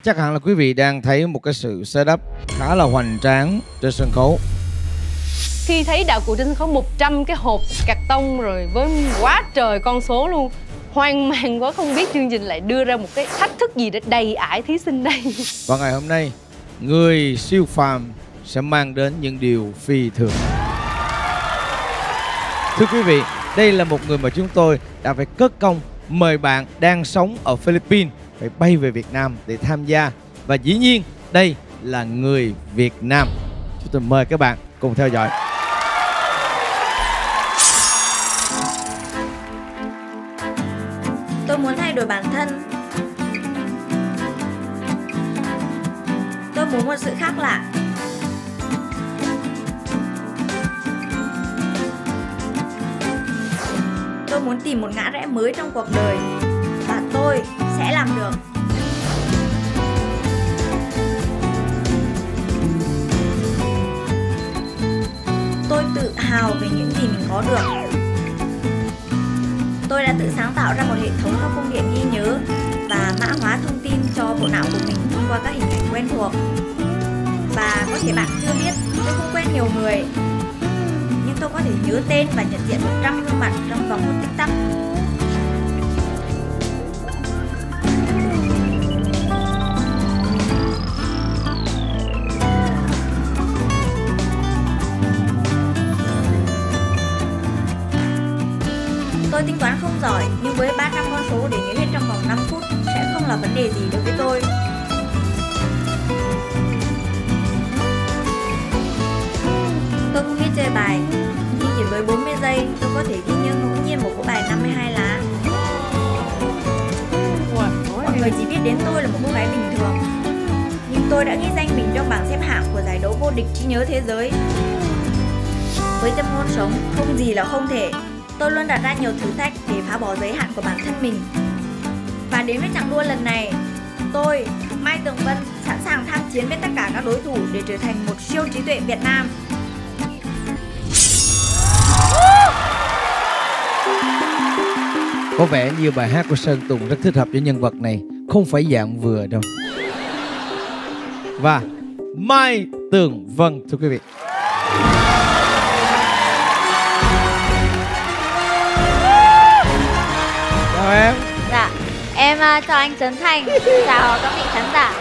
Chắc hẳn là quý vị đang thấy một cái sự setup khá là hoành tráng trên sân khấu. Khi thấy đạo cụ trên sân khấu 100 cái hộp cạc tông rồi với quá trời con số luôn, hoang mang quá, không biết chương trình lại đưa ra một cái thách thức gì để đầy ải thí sinh đây. Và ngày hôm nay, người siêu phàm sẽ mang đến những điều phi thường. Thưa quý vị, đây là một người mà chúng tôi đã phải cất công mời bạn đang sống ở Philippines phải bay về Việt Nam để tham gia. Và dĩ nhiên đây là người Việt Nam. Chúng tôi mời các bạn cùng theo dõi. Tôi muốn thay đổi bản thân. Tôi muốn một sự khác lạ. Tôi muốn tìm một ngã rẽ mới trong cuộc đời. Và tôi sẽ làm được. Tôi tự hào về những gì mình có được. Tôi đã tự sáng tạo ra một hệ thống các công điện ghi nhớ và mã hóa thông tin cho bộ não của mình thông qua các hình ảnh quen thuộc. Và có thể bạn chưa biết, tôi không quen nhiều người, nhưng tôi có thể nhớ tên và nhận diện 100 gương mặt trong vòng một tích tắc. Tôi tính toán không giỏi, nhưng với 300 con số để nhớ hết trong vòng 5 phút sẽ không là vấn đề gì đối với tôi. Tôi không biết chơi bài, nhưng chỉ với 40 giây tôi có thể ghi nhớ ngẫu nhiên một bộ bài 52 lá. Mọi người chỉ biết đến tôi là một cô gái bình thường, nhưng tôi đã ghi danh mình trong bảng xếp hạng của giải đấu vô địch trí nhớ thế giới. Với tâm hồn sống, không gì là không thể. Tôi luôn đặt ra nhiều thử thách để phá bỏ giới hạn của bản thân mình. Và đến với chặng đua lần này, tôi, Mai Tường Vân, sẵn sàng tham chiến với tất cả các đối thủ để trở thành một siêu trí tuệ Việt Nam. Có vẻ như bài hát của Sơn Tùng rất thích hợp cho nhân vật này, không phải dạng vừa đâu. Và Mai Tường Vân, thưa quý vị. Chào em. Dạ, em chào anh Trấn Thành, chào các vị khán giả.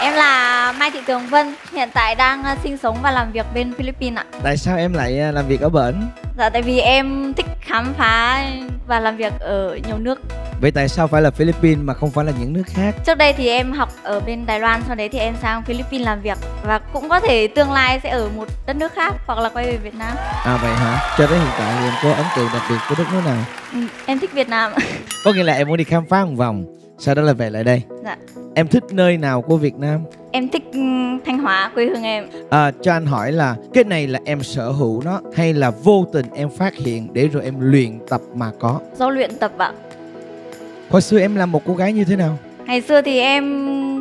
Em là Mai Thị Tường Vân, hiện tại đang sinh sống và làm việc bên Philippines ạ. Tại sao em lại làm việc ở bển? Dạ, tại vì em thích khám phá và làm việc ở nhiều nước. Vậy tại sao phải là Philippines mà không phải là những nước khác? Trước đây thì em học ở bên Đài Loan, sau đấy thì em sang Philippines làm việc. Và cũng có thể tương lai sẽ ở một đất nước khác hoặc là quay về Việt Nam. À vậy hả? Cho đến hiện tại thì em có ấn tượng đặc biệt với đất nước nào? Em thích Việt Nam. Có nghĩa là em muốn đi khám phá một vòng, sau đó là về lại đây. Dạ. Em thích nơi nào của Việt Nam? Em thích Thanh Hóa, quê hương em. Cho anh hỏi là cái này là em sở hữu nó hay là vô tình em phát hiện để rồi em luyện tập mà có? Do luyện tập ạ. Hồi xưa em là một cô gái như thế nào? Ngày xưa thì em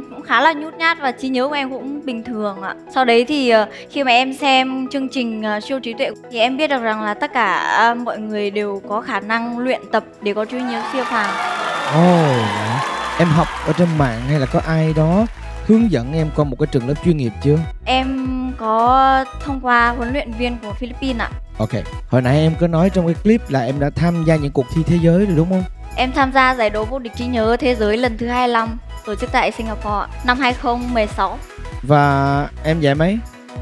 cũng khá là nhút nhát và trí nhớ của em cũng bình thường ạ. Sau đấy thì khi mà em xem chương trình siêu trí tuệ thì em biết được rằng là tất cả mọi người đều có khả năng luyện tập để có trí nhớ siêu phàm. Ồ, em học ở trên mạng hay là có ai đó hướng dẫn em qua một cái trường lớp chuyên nghiệp chưa? Em có thông qua huấn luyện viên của Philippines ạ. Ok, hồi nãy em có nói trong cái clip là em đã tham gia những cuộc thi thế giới rồi đúng không? Em tham gia giải đấu vô địch trí nhớ thế giới lần thứ 25 tổ chức tại Singapore năm 2016. Và em giải mấy?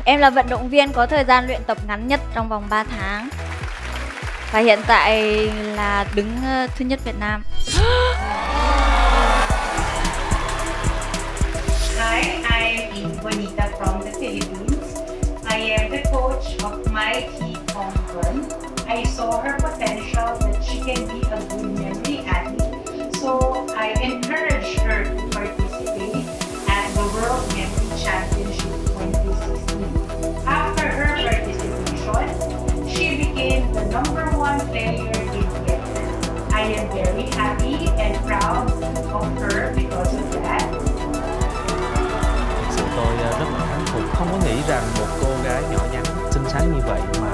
Em là vận động viên có thời gian luyện tập ngắn nhất trong vòng 3 tháng. Và hiện tại là đứng thứ nhất Việt Nam. Hi, I am Juanita from the Philippines. I am the coach of Mai Thị Tường Vân. I saw her potential that she can be a good memory athlete, so I encouraged her to participate at the World Memory Championship 2016. After her participation, she became the #1 player in Vietnam. I am very happy and proud of her because of that. Tôi rất là thán phục, không có nghĩ rằng một cô gái nhỏ nhắn, xinh xắn như vậy mà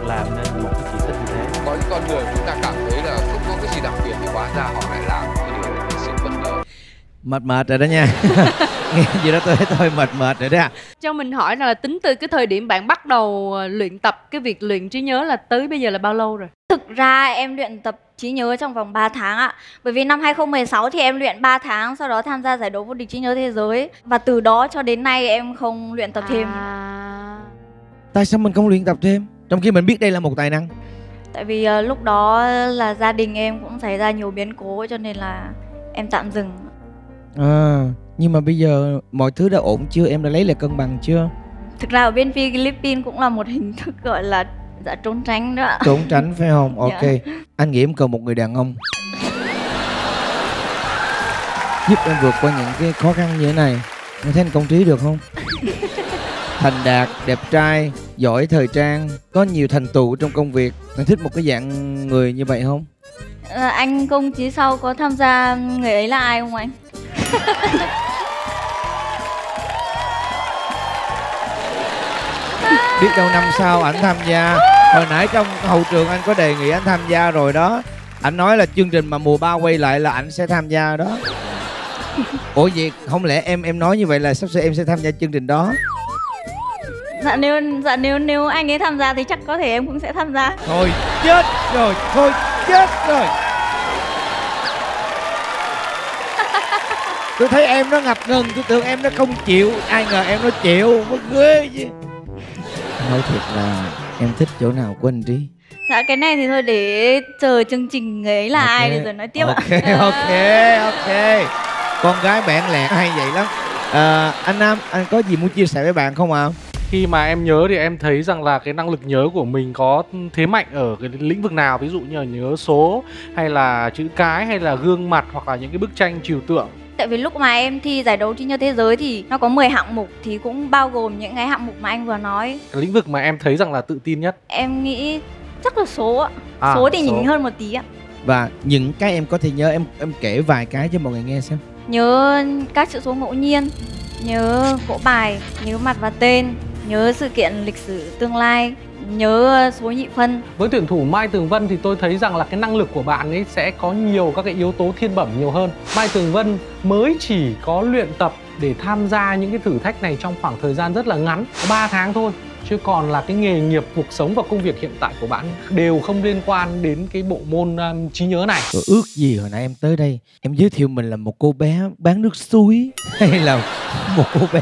làm nên một cái kỳ tích như thế. Có những con người chúng ta cảm thấy là không có cái gì đặc biệt thì hóa ra họ lại làm cái điều hết sức bất ngờ. Mệt rồi đó nha. Nghe gì đó tôi thấy tôi mệt rồi đó. Cho mình hỏi là tính từ cái thời điểm bạn bắt đầu luyện tập cái việc luyện trí nhớ là tới bây giờ là bao lâu rồi? Thực ra em luyện tập trí nhớ trong vòng 3 tháng ạ. Bởi vì năm 2016 thì em luyện 3 tháng, sau đó tham gia giải đấu vô địch trí nhớ thế giới. Và từ đó cho đến nay em không luyện tập thêm. Tại sao mình không luyện tập thêm trong khi mình biết đây là một tài năng? Tại vì lúc đó là gia đình em cũng xảy ra nhiều biến cố cho nên là em tạm dừng. Nhưng mà bây giờ mọi thứ đã ổn chưa? Em đã lấy lại cân bằng chưa? Thực ra ở bên Philippines cũng là một hình thức gọi là trốn tránh đó ạ. Trốn tránh phải không? Ok. Dạ. Anh nghĩ em cần một người đàn ông giúp em vượt qua những cái khó khăn như thế này. Em thấy anh Công Trí được không? Thành đạt, đẹp trai, giỏi thời trang, có nhiều thành tựu trong công việc. Anh thích một cái dạng người như vậy không? Anh Công Trí sau có tham gia Người Ấy Là Ai không anh? Biết đâu năm sau ảnh tham gia. Hồi nãy trong hậu trường anh có đề nghị anh tham gia rồi đó. Anh nói là chương trình mà mùa 3 quay lại là ảnh sẽ tham gia đó. Ủa vậy không lẽ em nói như vậy là sắp tới em sẽ tham gia chương trình đó? Dạ nếu anh ấy tham gia thì chắc có thể em cũng sẽ tham gia. Thôi chết rồi, thôi chết rồi. Tôi thấy em nó ngập ngừng, tôi tưởng em nó không chịu, ai ngờ em nó chịu, mất ghê chứ. Nói thiệt là em thích chỗ nào của anh Trí? Dạ cái này thì thôi để chờ chương trình Người Ấy Là Ai rồi nói tiếp ạ. Ok. Con gái bẽn lẹn hay vậy lắm. Anh Nam, anh có gì muốn chia sẻ với bạn không ạ? Khi mà em nhớ thì em thấy rằng là cái năng lực nhớ của mình có thế mạnh ở cái lĩnh vực nào, ví dụ như là nhớ số hay là chữ cái hay là gương mặt hoặc là những cái bức tranh trừu tượng. Tại vì lúc mà em thi giải đấu trí nhớ thế giới thì nó có 10 hạng mục thì cũng bao gồm những cái hạng mục mà anh vừa nói. Cái lĩnh vực mà em thấy rằng là tự tin nhất? Em nghĩ chắc là số ạ. Số thì nhỉnh hơn một tí ạ. Và những cái em có thể nhớ, em kể vài cái cho mọi người nghe xem. Nhớ các chữ số ngẫu nhiên, nhớ cỗ bài, nhớ mặt và tên, nhớ sự kiện lịch sử tương lai, nhớ số nhị phân. Với tuyển thủ Mai Tường Vân thì tôi thấy rằng là cái năng lực của bạn ấy sẽ có nhiều các cái yếu tố thiên bẩm nhiều hơn. Mai Tường Vân mới chỉ có luyện tập để tham gia những cái thử thách này trong khoảng thời gian rất là ngắn, 3 tháng thôi. Chứ còn là cái nghề nghiệp, cuộc sống và công việc hiện tại của bạn đều không liên quan đến cái bộ môn trí nhớ này. Tôi ước gì hồi nãy em tới đây em giới thiệu mình là một cô bé bán nước suối hay là một cô bé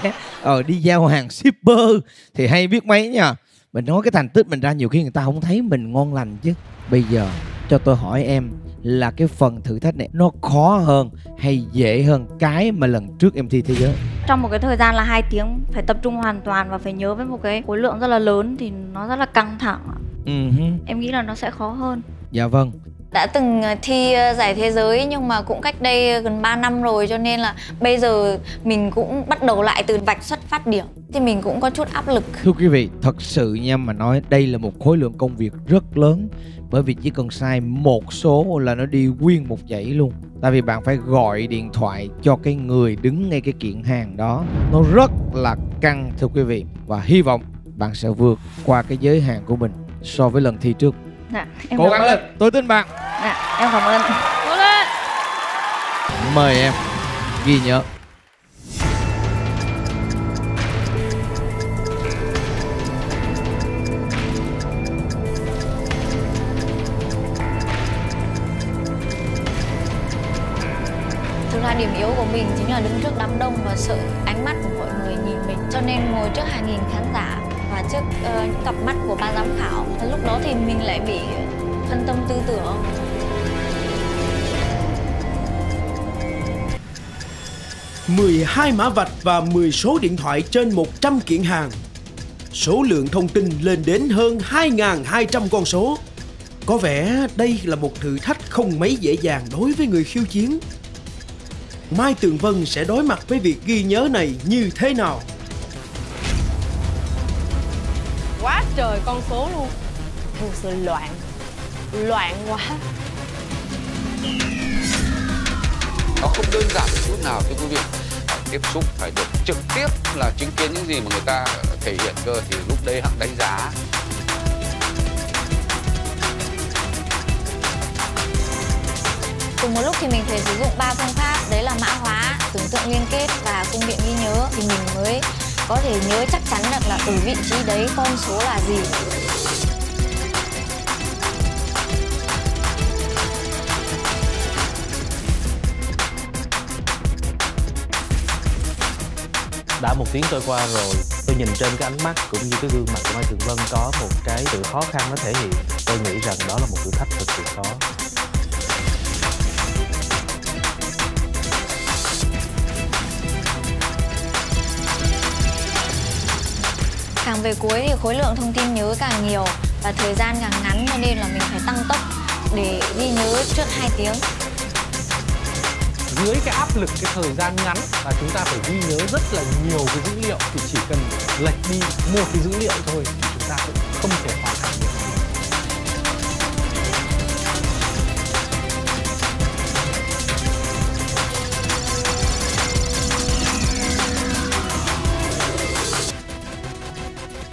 đi giao hàng shipper thì hay biết mấy nha. Mình nói cái thành tích mình ra nhiều khi người ta không thấy mình ngon lành chứ. Bây giờ cho tôi hỏi em là cái phần thử thách này nó khó hơn hay dễ hơn cái mà lần trước em thi thế giới? Trong một cái thời gian là 2 tiếng phải tập trung hoàn toàn và phải nhớ với một cái khối lượng rất là lớn thì nó rất là căng thẳng. Em nghĩ là nó sẽ khó hơn. Dạ vâng. Đã từng thi giải thế giới nhưng mà cũng cách đây gần 3 năm rồi, cho nên là bây giờ mình cũng bắt đầu lại từ vạch xuất phát điểm thì mình cũng có chút áp lực. Thưa quý vị, thật sự nha mà nói đây là một khối lượng công việc rất lớn. Bởi vì chỉ cần sai một số là nó đi nguyên một dãy luôn. Tại vì bạn phải gọi điện thoại cho cái người đứng ngay cái kiện hàng đó. Nó rất là căng thưa quý vị. Và hy vọng bạn sẽ vượt qua cái giới hạn của mình so với lần thi trước. Dạ, em cố gắng lên, tôi tin bạn. Dạ, em cảm ơn. Cố lên. Mời em ghi nhớ. Thực ra điểm yếu của mình chính là đứng trước đám đông và sợ ánh mắt của mọi người nhìn mình, cho nên ngồi trước hàng nghìn khán giả và trước những cặp mắt của ban giám khảo, lúc đó thì mình lại bị phân tâm tư tưởng. ...12 mã vạch và 10 số điện thoại trên 100 kiện hàng. Số lượng thông tin lên đến hơn 2.200 con số. Có vẻ đây là một thử thách không mấy dễ dàng đối với người khiêu chiến. Mai Tường Vân sẽ đối mặt với việc ghi nhớ này như thế nào? Quá trời con số luôn. Thực sự loạn quá. Nó không đơn giản một chút nào thưa quý vị. Tiếp xúc phải được trực tiếp là chứng kiến những gì mà người ta thể hiện cơ thì lúc đấy hẳn đánh giá. Cùng một lúc thì mình phải sử dụng 3 phương pháp, đấy là mã hóa, tưởng tượng liên kết và cung điện ghi nhớ thì mình mới có thể nhớ chắc chắn được là ở vị trí đấy con số là gì. Đã một tiếng trôi qua rồi, tôi nhìn trên cái ánh mắt cũng như cái gương mặt của Mai Tường Vân có một cái sự khó khăn nó thể hiện. Tôi nghĩ rằng đó là một thử thách thực sự khó. Càng về cuối thì khối lượng thông tin nhớ càng nhiều và thời gian càng ngắn, cho nên là mình phải tăng tốc để ghi nhớ trước 2 tiếng. Dưới cái áp lực cái thời gian ngắn và chúng ta phải ghi nhớ rất là nhiều cái dữ liệu, thì chỉ cần lệch đi một cái dữ liệu thôi thì chúng ta cũng không thể hoàn thành được.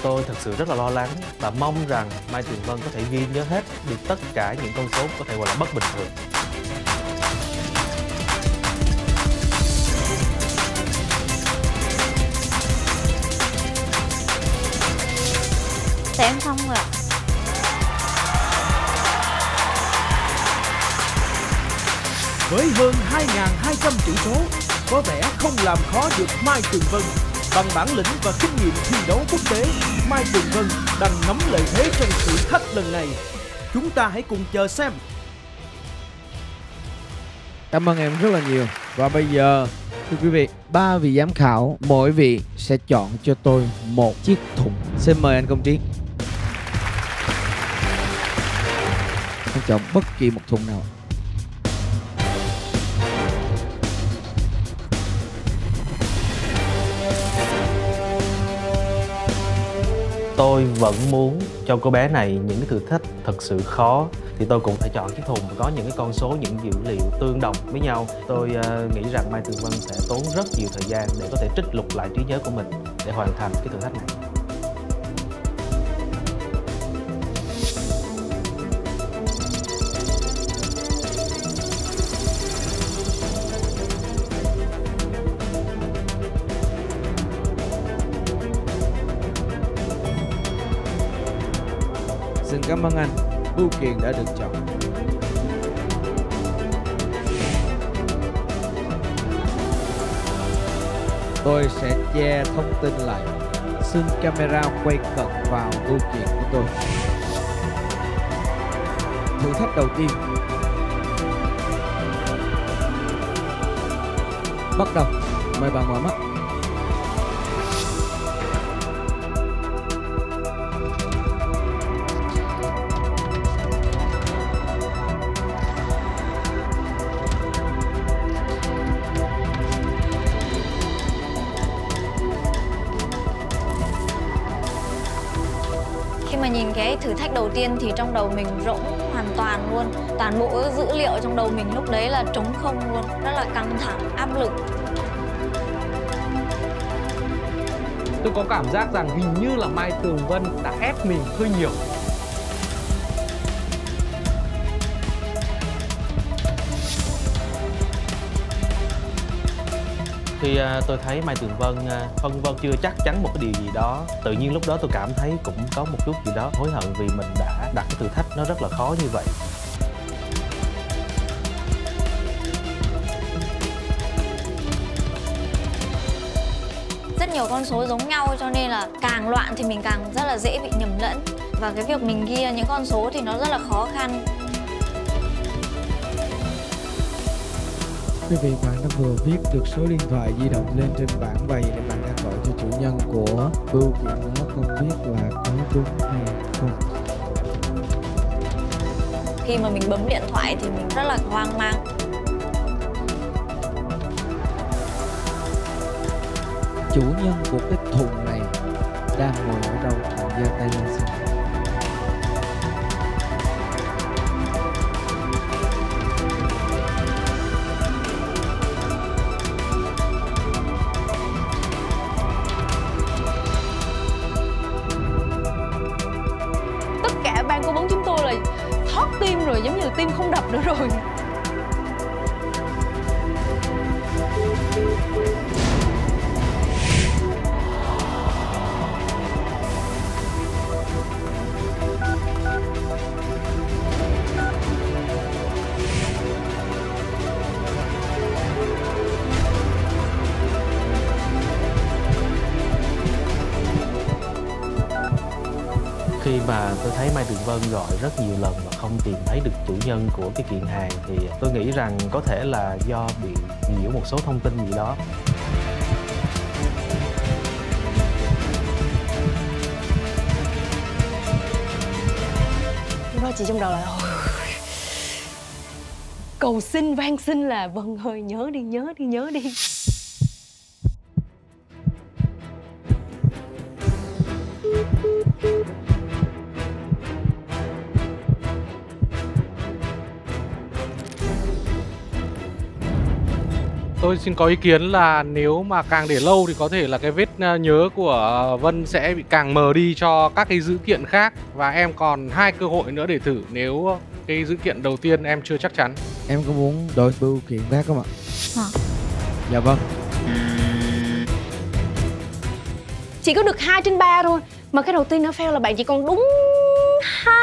Tôi thật sự rất là lo lắng và mong rằng Mai Tường Vân có thể ghi nhớ hết được tất cả những con số có thể gọi là bất bình thường. Thế em xong rồi ạ. Với hơn 2.200 chữ số, có vẻ không làm khó được Mai Tường Vân. Bằng bản lĩnh và kinh nghiệm thi đấu quốc tế, Mai Tường Vân đang nắm lợi thế trong thử thách lần này. Chúng ta hãy cùng chờ xem. Cảm ơn em rất là nhiều. Và bây giờ, thưa quý vị, 3 vị giám khảo, mỗi vị sẽ chọn cho tôi một chiếc thùng. Xin mời anh Công Trí. Anh chọn bất kỳ một thùng nào. Tôi vẫn muốn cho cô bé này những cái thử thách thật sự khó, thì tôi cũng phải chọn chiếc thùng có những cái con số, những dữ liệu tương đồng với nhau. Tôi nghĩ rằng Mai Tường Vân sẽ tốn rất nhiều thời gian để có thể trích lục lại trí nhớ của mình để hoàn thành cái thử thách này. Xin cảm ơn anh. Bưu kiện đã được chọn. Tôi sẽ che thông tin lại. Xin camera quay cận vào bưu kiện của tôi. Thử thách đầu tiên. Bắt đầu. Mời bạn mở mắt. Khi mà nhìn cái thử thách đầu tiên thì trong đầu mình rỗng hoàn toàn luôn. Toàn bộ dữ liệu trong đầu mình lúc đấy là trống không luôn. Rất là căng thẳng, áp lực. Tôi có cảm giác rằng hình như là Mai Tường Vân đã ép mình hơi nhiều. Khi tôi thấy Mai Tường Vân phân vân chưa chắc chắn một cái điều gì đó, tự nhiên lúc đó tôi cảm thấy cũng có một chút gì đó hối hận vì mình đã đặt cái thử thách nó rất là khó như vậy. Rất nhiều con số giống nhau cho nên là càng loạn thì mình càng rất là dễ bị nhầm lẫn. Và cái việc mình ghi những con số thì nó rất là khó khăn. Quý vị, bạn đã vừa viết được số điện thoại di động lên trên bảng vậy để bạn đang gọi cho chủ nhân của bưu kiện đó, không biết là có đúng hay không. Khi mà mình bấm điện thoại thì mình rất là hoang mang. Chủ nhân của cái thùng này đang ngồi ở đâu? Bạn giơ tay lên xem. Tất cả ban cố vấn chúng tôi là thoát tim rồi, giống như là tim không đập nữa rồi. Khi mà tôi thấy Mai Tường Vân gọi rất nhiều lần mà không tìm thấy được chủ nhân của cái kiện hàng thì tôi nghĩ rằng có thể là do bị nhiễu một số thông tin gì đó. Lúc đó chị trong đầu là cầu xin van xin là Vân ơi nhớ đi, nhớ đi, nhớ đi. Tôi xin có ý kiến là nếu mà càng để lâu thì có thể là cái vết nhớ của Vân sẽ bị càng mờ đi cho các cái dữ kiện khác. Và em còn 2 cơ hội nữa để thử nếu cái dữ kiện đầu tiên em chưa chắc chắn. Em có muốn đổi bưu kiện khác không ạ? Hả? Dạ vâng. Chỉ có được 2 trên 3 thôi. Mà cái đầu tiên nó fail là bạn chỉ còn đúng 2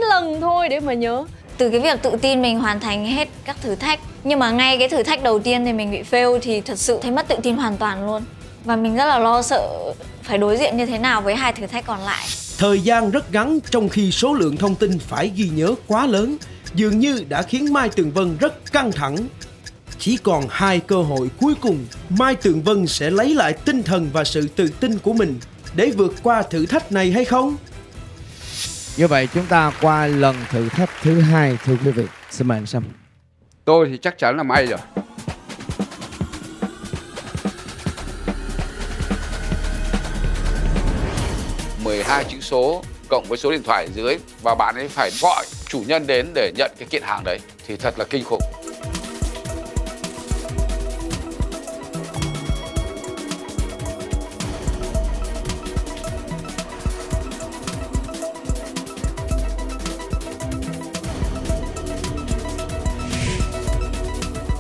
lần thôi để mà nhớ. Từ cái việc tự tin mình hoàn thành hết các thử thách, nhưng mà ngay cái thử thách đầu tiên thì mình bị fail thì thật sự thấy mất tự tin hoàn toàn luôn. Và mình rất là lo sợ phải đối diện như thế nào với 2 thử thách còn lại. Thời gian rất ngắn trong khi số lượng thông tin phải ghi nhớ quá lớn dường như đã khiến Mai Tường Vân rất căng thẳng. Chỉ còn 2 cơ hội cuối cùng, Mai Tường Vân sẽ lấy lại tinh thần và sự tự tin của mình để vượt qua thử thách này hay không? Như vậy chúng ta qua lần thử thách thứ 2 thưa quý vị. Xin mời anh Sâm. Tôi thì chắc chắn là may rồi. ...12 chữ số cộng với số điện thoại ở dưới và bạn ấy phải gọi chủ nhân đến để nhận cái kiện hàng đấy thì thật là kinh khủng.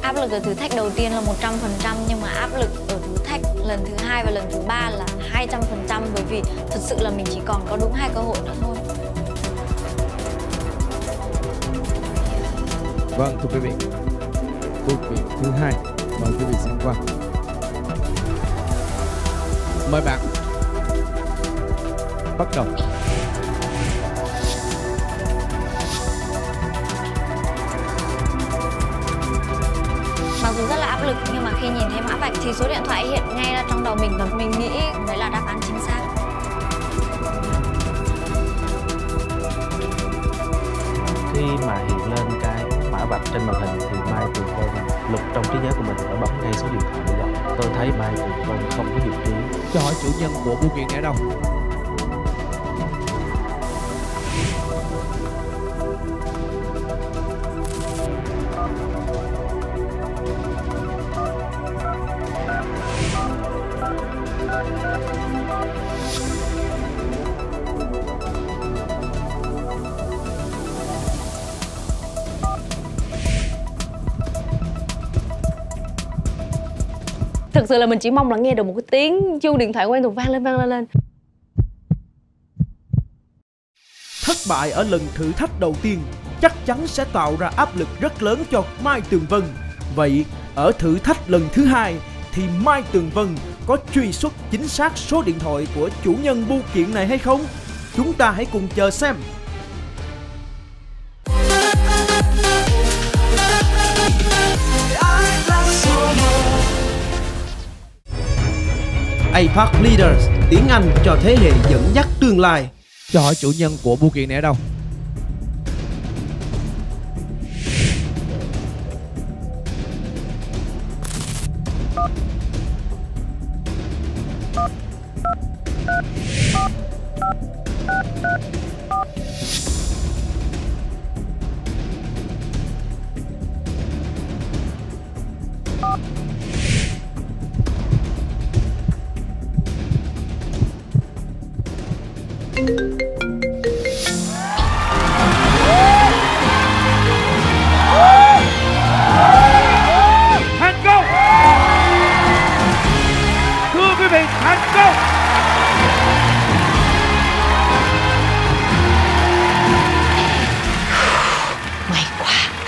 Áp lực ở thử thách đầu tiên là 100%, nhưng mà áp lực ở thử thách lần thứ 2 và lần thứ 3 là 200%, bởi vì thật sự là mình chỉ còn có đúng 2 cơ hội nữa thôi. Vâng thưa quý vị, bưu kiện thứ 2 mời quý vị xem qua. Mời bạn bắt đầu. Mặc dù rất là áp lực nhưng mà khi nhìn thấy mã vạch thì số điện thoại hiện ngay ra trong đầu mình và mình nghĩ đấy là đáp án chính xác. Khi mà hiện lên cái mã vạch trên màn hình thì Mai Tường Vân lục trong trí nhớ của mình đã bấm ngay số điện thoại để gọi. Tôi thấy Mai Tường Vân không có dụng trí. Cho hỏi chủ nhân của bưu kiện ở đâu? Thực sự là mình chỉ mong là nghe được một cái tiếng chuông điện thoại quen thuộc vang lên. Thất bại ở lần thử thách đầu tiên chắc chắn sẽ tạo ra áp lực rất lớn cho Mai Tường Vân. Vậy ở thử thách lần thứ 2 thì Mai Tường Vân có truy xuất chính xác số điện thoại của chủ nhân bưu kiện này hay không? Chúng ta hãy cùng chờ xem. APAC Leaders, tiếng Anh cho thế hệ dẫn dắt tương lai. Cho hỏi chủ nhân của bưu kiện này ở đâu?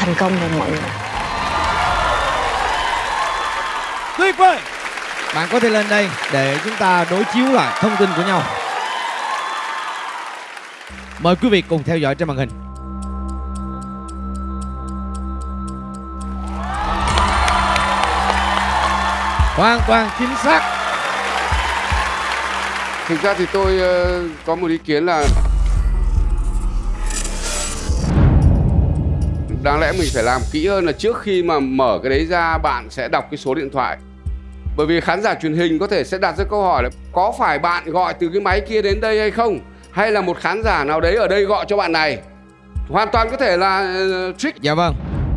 thành công rồi mọi người. Tuyệt vời. Bạn có thể lên đây để chúng ta đối chiếu lại thông tin của nhau. Mời quý vị cùng theo dõi trên màn hình. Hoàn toàn chính xác. Thực ra thì tôi có một ý kiến là đáng lẽ mình phải làm kỹ hơn, là trước khi mà mở cái đấy ra bạn sẽ đọc cái số điện thoại. Bởi vì khán giả truyền hình có thể sẽ đặt ra câu hỏi là có phải bạn gọi từ cái máy kia đến đây hay không? Hay là một khán giả nào đấy ở đây gọi cho bạn này? Hoàn toàn có thể là trick. Dạ vâng.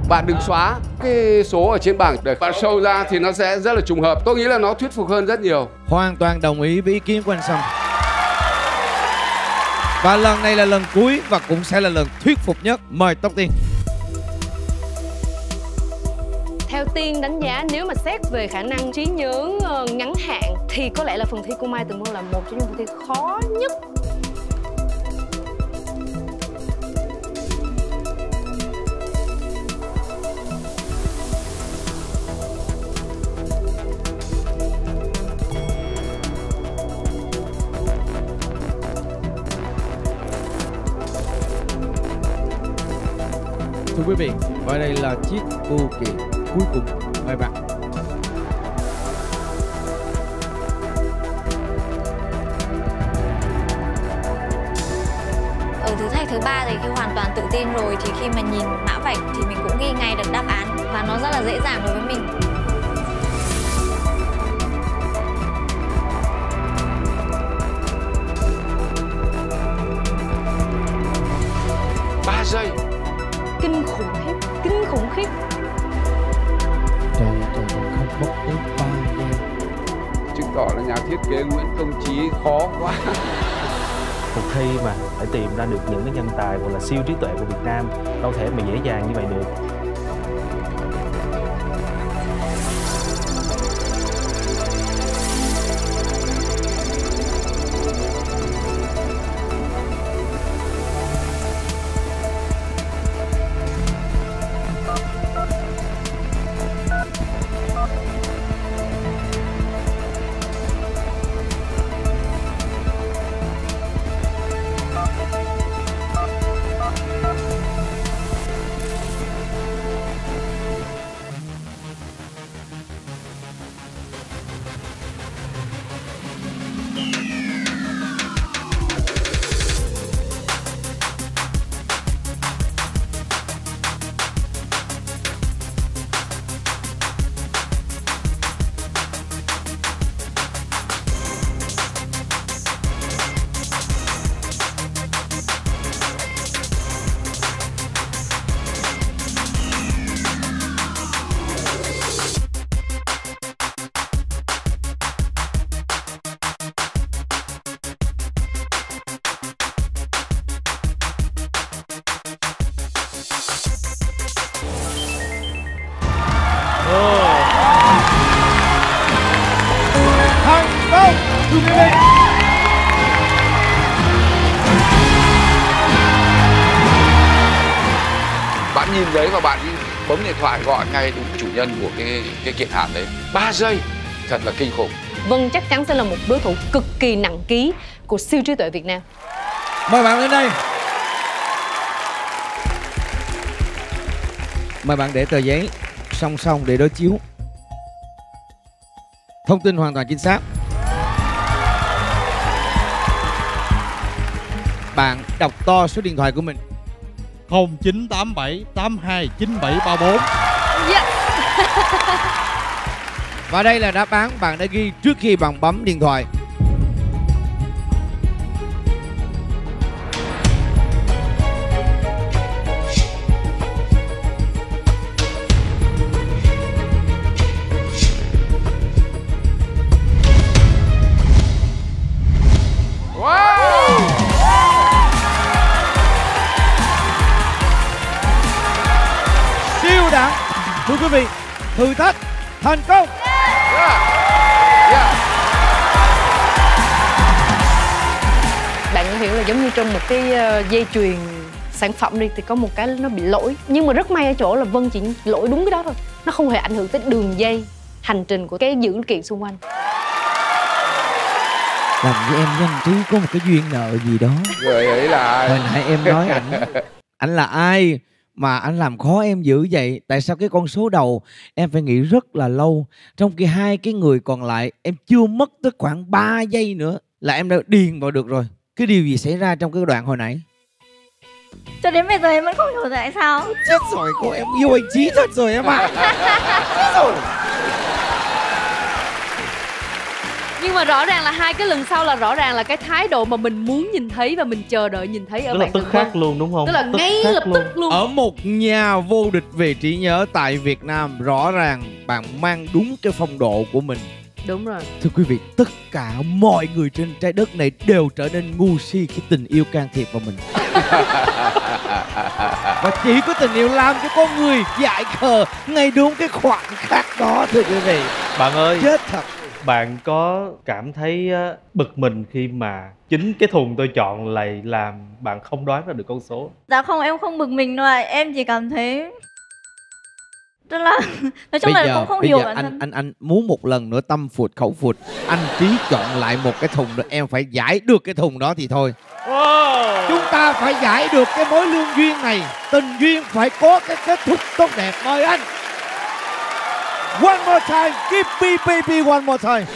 Bạn đừng xóa cái số ở trên bảng để bạn show ra thì nó sẽ rất là trùng hợp. Tôi nghĩ là nó thuyết phục hơn rất nhiều. Hoàn toàn đồng ý với ý kiến của anh Sâm. Và lần này là lần cuối và cũng sẽ là lần thuyết phục nhất. Mời Tóc Tiên. Theo Tiên đánh giá, nếu mà xét về khả năng trí nhớ ngắn hạn thì có lẽ là phần thi của Mai Tường Vân là một trong những phần thi khó nhất. Thưa quý vị, và đây là chiếc bưu kiện cuối cùng. Mời bạn. Ở thử thách thứ 3 thì khi hoàn toàn tự tin rồi thì khi mà nhìn mã vạch thì mình cũng ghi ngay được đáp án và nó rất là dễ dàng đối với mình. Giây. Kinh khủng khiếp, kinh khủng khiếp. Trời không mất đến 3 giây. Chứng tỏ là nhà thiết kế Nguyễn Công Trí khó quá. Cuộc thi mà phải tìm ra được những cái nhân tài gọi là siêu trí tuệ của Việt Nam, đâu thể mà dễ dàng như vậy được. Thành công, thưa quý vị. Bạn nhìn đấy và bạn bấm điện thoại gọi ngay đúng chủ nhân của cái kiện hàng đấy. 3 giây, thật là kinh khủng. Vân chắc chắn sẽ là một đối thủ cực kỳ nặng ký của siêu trí tuệ Việt Nam. Mời bạn lên đây. Mời bạn để tờ giấy song song để đối chiếu. Thông tin hoàn toàn chính xác. Bạn đọc to số điện thoại của mình. 0987 82 9734. Yes. Và đây là đáp án bạn đã ghi trước khi bạn bấm điện thoại. Siêu đẳng. Thưa quý vị, thử thách thành công. Bạn hiểu là giống như trong một cái dây chuyền sản phẩm đi thì có một cái nó bị lỗi. Nhưng mà rất may ở chỗ là Vân chỉ lỗi đúng cái đó thôi. Nó không hề ảnh hưởng tới đường dây hành trình của cái dữ kiện xung quanh. Làm với em với anh Trí có một cái duyên nợ gì đó. Người ấy là ai? Hồi nãy em nói ảnh là ai mà anh làm khó em dữ vậy? Tại sao cái con số đầu em phải nghĩ rất là lâu, trong khi hai cái người còn lại em chưa mất tới khoảng 3 giây nữa là em đã điền vào được rồi. Cái điều gì xảy ra trong cái đoạn hồi nãy? Cho đến bây giờ em vẫn không hiểu tại sao. Chết rồi, cô em yêu anh Trí thật rồi em ạ. Nhưng mà rõ ràng là hai cái lần sau là rõ ràng là cái thái độ mà mình muốn nhìn thấy và mình chờ đợi nhìn thấy ở Tức là bạn tức khắc luôn đúng không? Tức là ngay lập tức luôn. Ở một nhà vô địch về trí nhớ tại Việt Nam, rõ ràng bạn mang đúng cái phong độ của mình. Đúng rồi. Thưa quý vị, tất cả mọi người trên trái đất này đều trở nên ngu si khi tình yêu can thiệp vào mình. Và chỉ có tình yêu làm cho con người dại khờ ngay đúng cái khoảnh khắc đó, thưa quý vị. Bạn ơi, chết thật. Bạn có cảm thấy bực mình khi mà chính cái thùng tôi chọn lại làm bạn không đoán ra được con số? Dạ không, em không bực mình đâu ạ. Em chỉ cảm thấy rất là nói chung là cũng không hiểu bản thân. Anh muốn một lần nữa tâm phụt khẩu phụt, anh Trí chọn lại một cái thùng nữa, em phải giải được cái thùng đó thì thôi. Chúng ta phải giải được cái mối lương duyên này. Tình duyên phải có cái kết thúc tốt đẹp. Mời anh. One more time, give me baby one more time.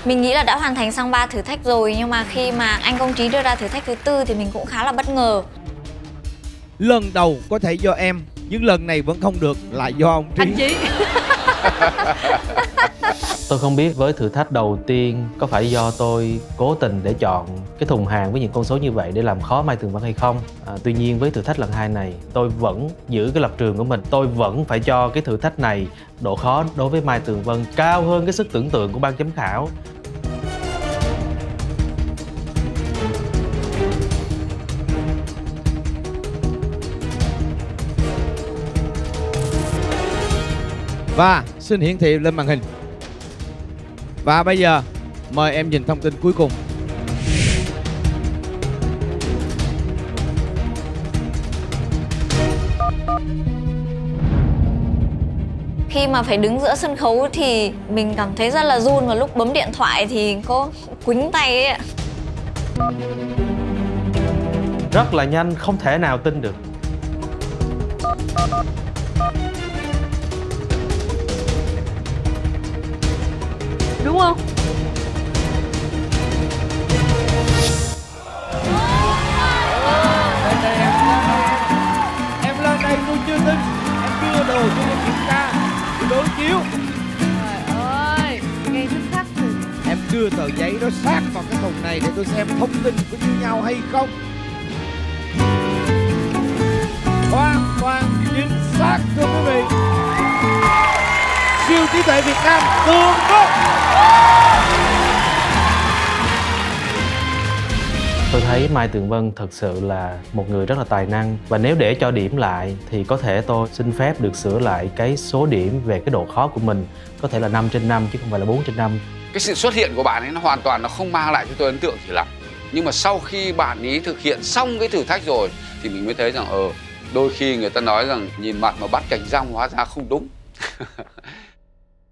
Mình nghĩ là đã hoàn thành xong 3 thử thách rồi, nhưng mà khi mà anh Công Trí đưa ra thử thách thứ 4 thì mình cũng khá là bất ngờ. Lần đầu có thể do em, nhưng lần này vẫn không được là do ông Trí. Anh Trí. Tôi không biết với thử thách đầu tiên có phải do tôi cố tình để chọn cái thùng hàng với những con số như vậy để làm khó Mai Tường Vân hay không. Tuy nhiên với thử thách lần 2 này, tôi vẫn giữ cái lập trường của mình. Tôi vẫn phải cho cái thử thách này độ khó đối với Mai Tường Vân cao hơn cái sức tưởng tượng của ban giám khảo. Và xin hiển thị lên màn hình. Và bây giờ mời em nhìn thông tin cuối cùng. Khi mà phải đứng giữa sân khấu thì mình cảm thấy rất là run, và lúc bấm điện thoại thì có quýnh tay ấy ạ. Rất là nhanh, không thể nào tin được. Đúng không? Em lên đây tôi chưa tin. Em đưa đồ cho em kiểm tra, đối chiếu. Trời ơi, ngay tức khắc thì Em đưa tờ giấy đó sát vào cái thùng này để tôi xem thông tin có như nhau hay không. Hoàn toàn chính xác, thưa quý vị. Siêu trí tuệ Việt Nam Tường Vân. Tôi thấy Mai Tường Vân thật sự là một người rất là tài năng. Và nếu để cho điểm lại thì có thể tôi xin phép được sửa lại cái số điểm về cái độ khó của mình. Có thể là 5/5 chứ không phải là 4/5. Cái sự xuất hiện của bạn ấy nó hoàn toàn nó không mang lại cho tôi ấn tượng gì lắm. Nhưng mà sau khi bạn ấy thực hiện xong cái thử thách rồi thì mình mới thấy rằng đôi khi người ta nói rằng nhìn mặt mà bắt cành rong hóa ra không đúng.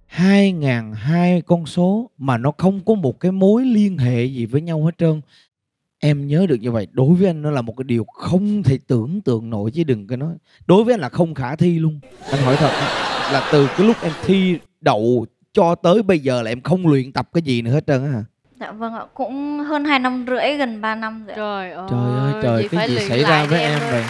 2002 con số mà nó không có một cái mối liên hệ gì với nhau hết trơn. Em nhớ được như vậy, đối với anh nó là một cái điều không thể tưởng tượng nổi, chứ đừng có nói. Đối với anh là không khả thi luôn. Anh hỏi thật là từ cái lúc em thi đậu cho tới bây giờ là em không luyện tập cái gì nữa hết trơn á hả? Dạ vâng ạ, cũng hơn 2 năm rưỡi, gần 3 năm rồi. trời ơi. Trời ơi trời, cái gì xảy ra lại với em vậy?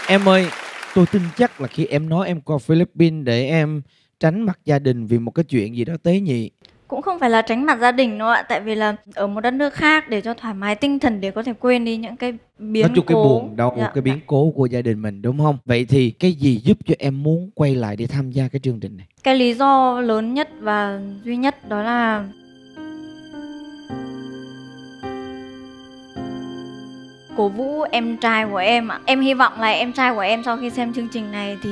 Em ơi, tôi tin chắc là khi em nói em qua Philippines để em tránh mặt gia đình vì một cái chuyện gì đó tế nhị. Cũng không phải là tránh mặt gia đình đâu ạ, tại vì là ở một đất nước khác để cho thoải mái tinh thần, để có thể quên đi những cái biến cố. Nói chung cái buồn đau, Dạ. cái biến cố của gia đình mình, đúng không? Vậy thì cái gì giúp cho em muốn quay lại để tham gia cái chương trình này? Cái lý do lớn nhất và duy nhất đó là cổ vũ em trai của em ạ. Em hy vọng là em trai của em sau khi xem chương trình này thì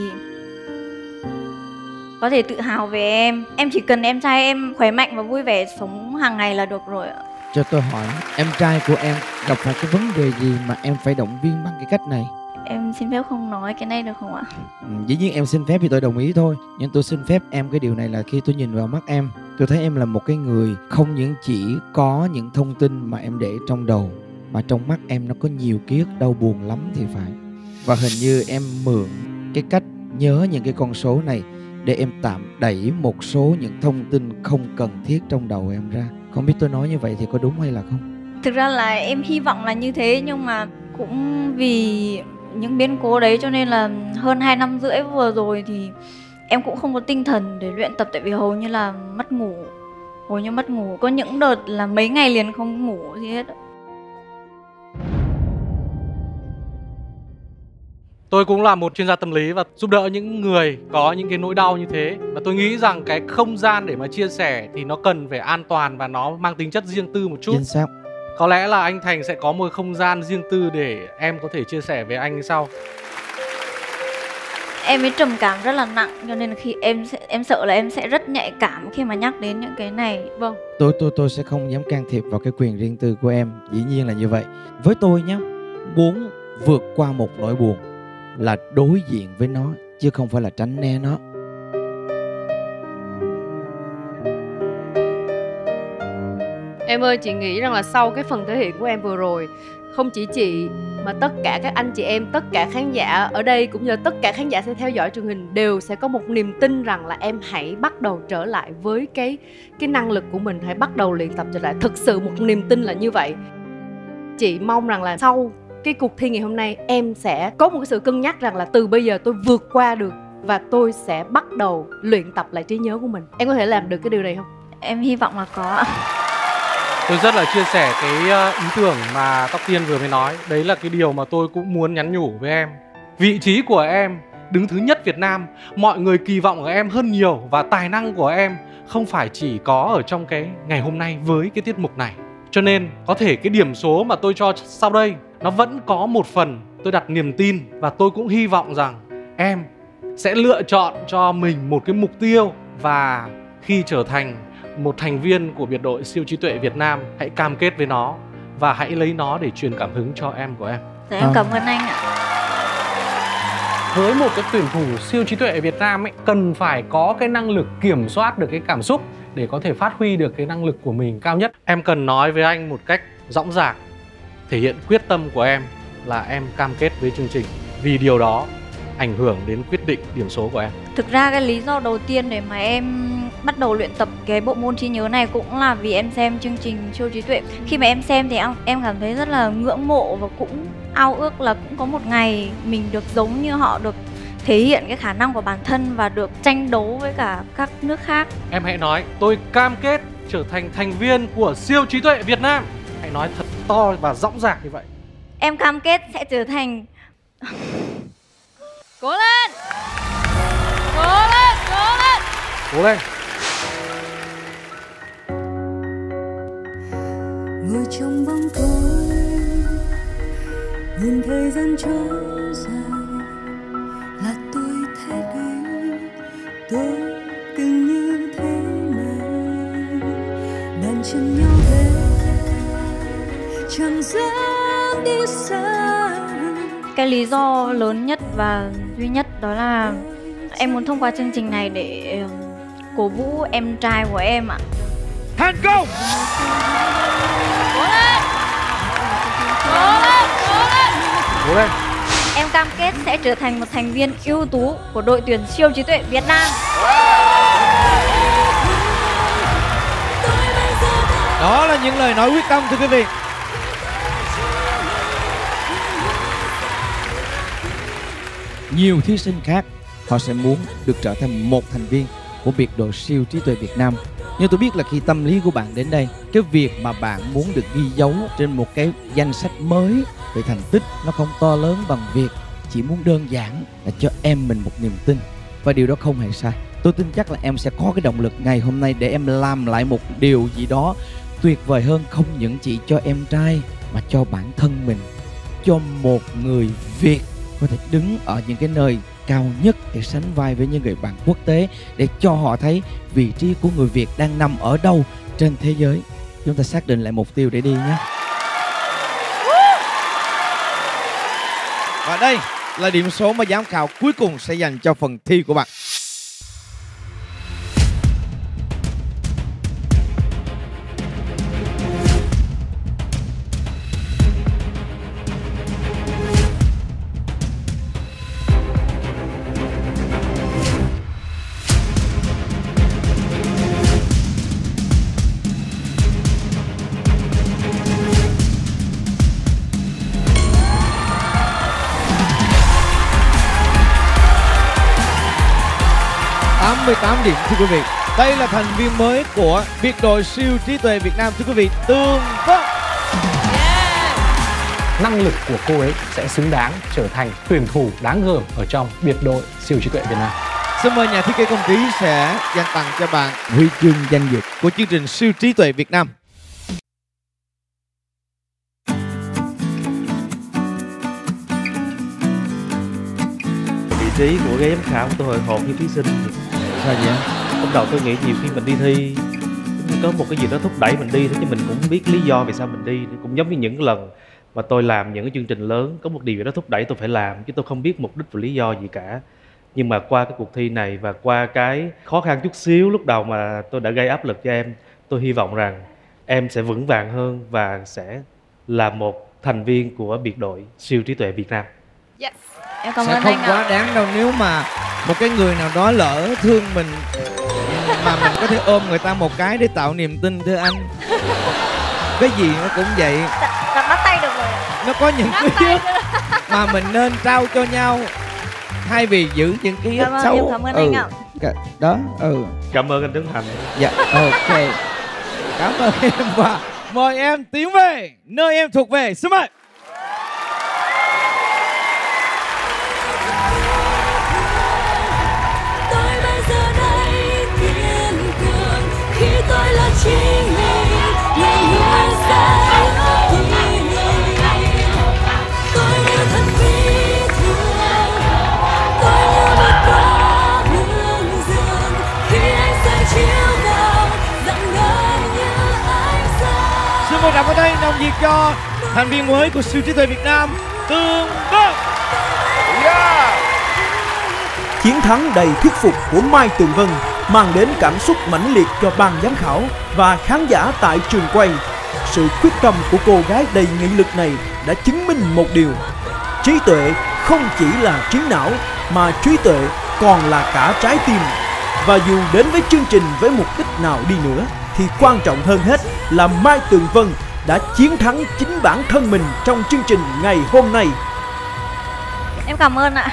có thể tự hào về em. Em chỉ cần em trai em khỏe mạnh và vui vẻ sống hàng ngày là được rồi ạ. Cho tôi hỏi, em trai của em gặp phải cái vấn đề gì mà em phải động viên bằng cái cách này? Em xin phép không nói cái này được không ạ? Dĩ nhiên em xin phép thì tôi đồng ý thôi. Nhưng tôi xin phép em cái điều này là khi tôi nhìn vào mắt em, tôi thấy em là một cái người không những chỉ có những thông tin mà em để trong đầu, mà trong mắt em nó có nhiều ký ức đau buồn lắm thì phải. Và hình như em mượn cái cách nhớ những cái con số này để em tạm đẩy một số những thông tin không cần thiết trong đầu em ra. Không biết tôi nói như vậy thì có đúng hay là không? Thực ra là em hy vọng là như thế, nhưng mà cũng vì những biến cố đấy cho nên là hơn 2 năm rưỡi vừa rồi thì em cũng không có tinh thần để luyện tập, tại vì hầu như là mất ngủ. Có những đợt là mấy ngày liền không ngủ gì hết. Tôi cũng là một chuyên gia tâm lý và giúp đỡ những người có những cái nỗi đau như thế. Và tôi nghĩ rằng cái không gian để mà chia sẻ thì nó cần phải an toàn và nó mang tính chất riêng tư một chút. Chính xác. Có lẽ là anh Thành sẽ có một không gian riêng tư để em có thể chia sẻ với anh sau. Em ấy trầm cảm rất là nặng, cho nên là khi em sợ là em sẽ rất nhạy cảm khi mà nhắc đến những cái này. Vâng. Tôi sẽ không dám can thiệp vào cái quyền riêng tư của em. Dĩ nhiên là như vậy. Với tôi nhé, muốn vượt qua một nỗi buồn là đối diện với nó, chứ không phải là tránh né nó. Em ơi, chị nghĩ rằng là sau cái phần thể hiện của em vừa rồi, không chỉ chị mà tất cả các anh chị em, tất cả khán giả ở đây cũng như tất cả khán giả sẽ theo dõi truyền hình đều sẽ có một niềm tin rằng là em hãy bắt đầu trở lại với cái năng lực của mình, hãy bắt đầu luyện tập trở lại. Thực sự một niềm tin là như vậy. Chị mong rằng là sau cái cuộc thi ngày hôm nay em sẽ có một cái sự cân nhắc rằng là từ bây giờ tôi vượt qua được và tôi sẽ bắt đầu luyện tập lại trí nhớ của mình. Em có thể làm được cái điều này không? Em hy vọng là có. Tôi rất là chia sẻ cái ý tưởng mà Tóc Tiên vừa mới nói. Đấy là cái điều mà tôi cũng muốn nhắn nhủ với em. Vị trí của em đứng thứ nhất Việt Nam, mọi người kỳ vọng ở em hơn nhiều. Và tài năng của em không phải chỉ có ở trong cái ngày hôm nay với cái tiết mục này. Cho nên có thể cái điểm số mà tôi cho sau đây nó vẫn có một phần tôi đặt niềm tin. Và tôi cũng hy vọng rằng em sẽ lựa chọn cho mình một cái mục tiêu. Và khi trở thành một thành viên của biệt đội siêu trí tuệ Việt Nam, hãy cam kết với nó và hãy lấy nó để truyền cảm hứng cho em của em. Dạ, em cảm ơn anh ạ. Với một cái tuyển thủ siêu trí tuệ Việt Nam ấy, cần phải có cái năng lực kiểm soát được cái cảm xúc để có thể phát huy được cái năng lực của mình cao nhất. Em cần nói với anh một cách dõng dạc, thể hiện quyết tâm của em là em cam kết với chương trình. Vì điều đó ảnh hưởng đến quyết định điểm số của em. Thực ra cái lý do đầu tiên để mà em bắt đầu luyện tập cái bộ môn trí nhớ này cũng là vì em xem chương trình siêu trí tuệ. Khi mà em xem thì em cảm thấy rất là ngưỡng mộ và cũng ao ước là cũng có một ngày mình được giống như họ, được thể hiện cái khả năng của bản thân và được tranh đấu với cả các nước khác. Em hãy nói tôi cam kết trở thành thành viên của siêu trí tuệ Việt Nam. Hãy nói thật to và dõng dạc như vậy. Em cam kết sẽ trở thành... Cố lên! Cố lên! Cố lên! Cố lên! Ngồi trong bóng tối, nhìn thời gian trôi dài, là tôi thấy đấy, tôi từng như thế này, đàn chân nhau về, chẳng dám đi xa. Cái lý do lớn nhất và duy nhất đó là em muốn thông qua chương trình này để cổ vũ em trai của em ạ. Thành công! Cố lên! Cố lên! Cố lên! Cố lên! Em cam kết sẽ trở thành một thành viên ưu tú của đội tuyển siêu trí tuệ Việt Nam. Đó là những lời nói quyết tâm, thưa quý vị. Nhiều thí sinh khác họ sẽ muốn được trở thành một thành viên của biệt đội siêu trí tuệ Việt Nam. Nhưng tôi biết là khi tâm lý của bạn đến đây, cái việc mà bạn muốn được ghi dấu trên một cái danh sách mới về thành tích nó không to lớn bằng việc chỉ muốn đơn giản là cho em mình một niềm tin. Và điều đó không hề sai. Tôi tin chắc là em sẽ có cái động lực ngày hôm nay để em làm lại một điều gì đó tuyệt vời hơn, không những chỉ cho em trai mà cho bản thân mình, cho một người Việt có thể đứng ở những cái nơi cao nhất để sánh vai với những người bạn quốc tế, để cho họ thấy vị trí của người Việt đang nằm ở đâu trên thế giới. Chúng ta xác định lại mục tiêu để đi nhé. Và đây là điểm số mà giám khảo cuối cùng sẽ dành cho phần thi của bạn. Điểm thưa quý vị. Đây là thành viên mới của biệt đội siêu trí tuệ Việt Nam thưa quý vị, Tường Vân. Năng lực của cô ấy sẽ xứng đáng trở thành tuyển thủ đáng gờm ở trong biệt đội siêu trí tuệ Việt Nam. Xin mời nhà thiết kế không khí sẽ dành tặng cho bạn huy chương danh dự của chương trình siêu trí tuệ Việt Nam. Vị trí của ghế giám khảo tôi hồi hộp như thí sinh. Sao vậy? Lúc đầu tôi nghĩ nhiều khi mình đi thi có một cái gì đó thúc đẩy mình đi thôi, chứ mình cũng không biết lý do vì sao mình đi. Cũng giống như những lần mà tôi làm những cái chương trình lớn, có một điều gì đó thúc đẩy tôi phải làm, chứ tôi không biết mục đích và lý do gì cả. Nhưng mà qua cái cuộc thi này và qua cái khó khăn chút xíu lúc đầu mà tôi đã gây áp lực cho em, tôi hy vọng rằng em sẽ vững vàng hơn và sẽ là một thành viên của biệt đội siêu trí tuệ Việt Nam. Yes. Em cảm Sẽ ơn không anh quá ạ. đáng đâu nếu mà một cái người nào đó lỡ thương mình mà mình có thể ôm người ta một cái để tạo niềm tin thưa anh. Cái gì nó cũng vậy. Đã bắt tay được rồi ạ. Nó có những ký ức mà mình nên trao cho nhau thay vì giữ những ký ức xấu. Em cảm ơn anh ạ. Đó, Cảm ơn anh Trấn Thành. Dạ, ok. Cảm ơn em và mời em tiến về nơi em thuộc về. Xin mời. Tôi bây giờ đây kiên cường khi tôi là chính mình, người người sẽ yêu mình. Tôi như thật phi thường, tôi như một đóa hương dương khi ánh sáng chiếu vào rạng ngời như ánh sáng. Xin mời đặt vào tay nồng nhiệt cho thành viên mới của siêu trí tuệ Việt Nam, Tường Vân. Chiến thắng đầy thuyết phục của Mai Tường Vân mang đến cảm xúc mãnh liệt cho ban giám khảo và khán giả tại trường quay. Sự quyết tâm của cô gái đầy nghị lực này đã chứng minh một điều: trí tuệ không chỉ là trí não mà trí tuệ còn là cả trái tim. Và dù đến với chương trình với mục đích nào đi nữa thì quan trọng hơn hết là Mai Tường Vân đã chiến thắng chính bản thân mình trong chương trình ngày hôm nay. Em cảm ơn ạ.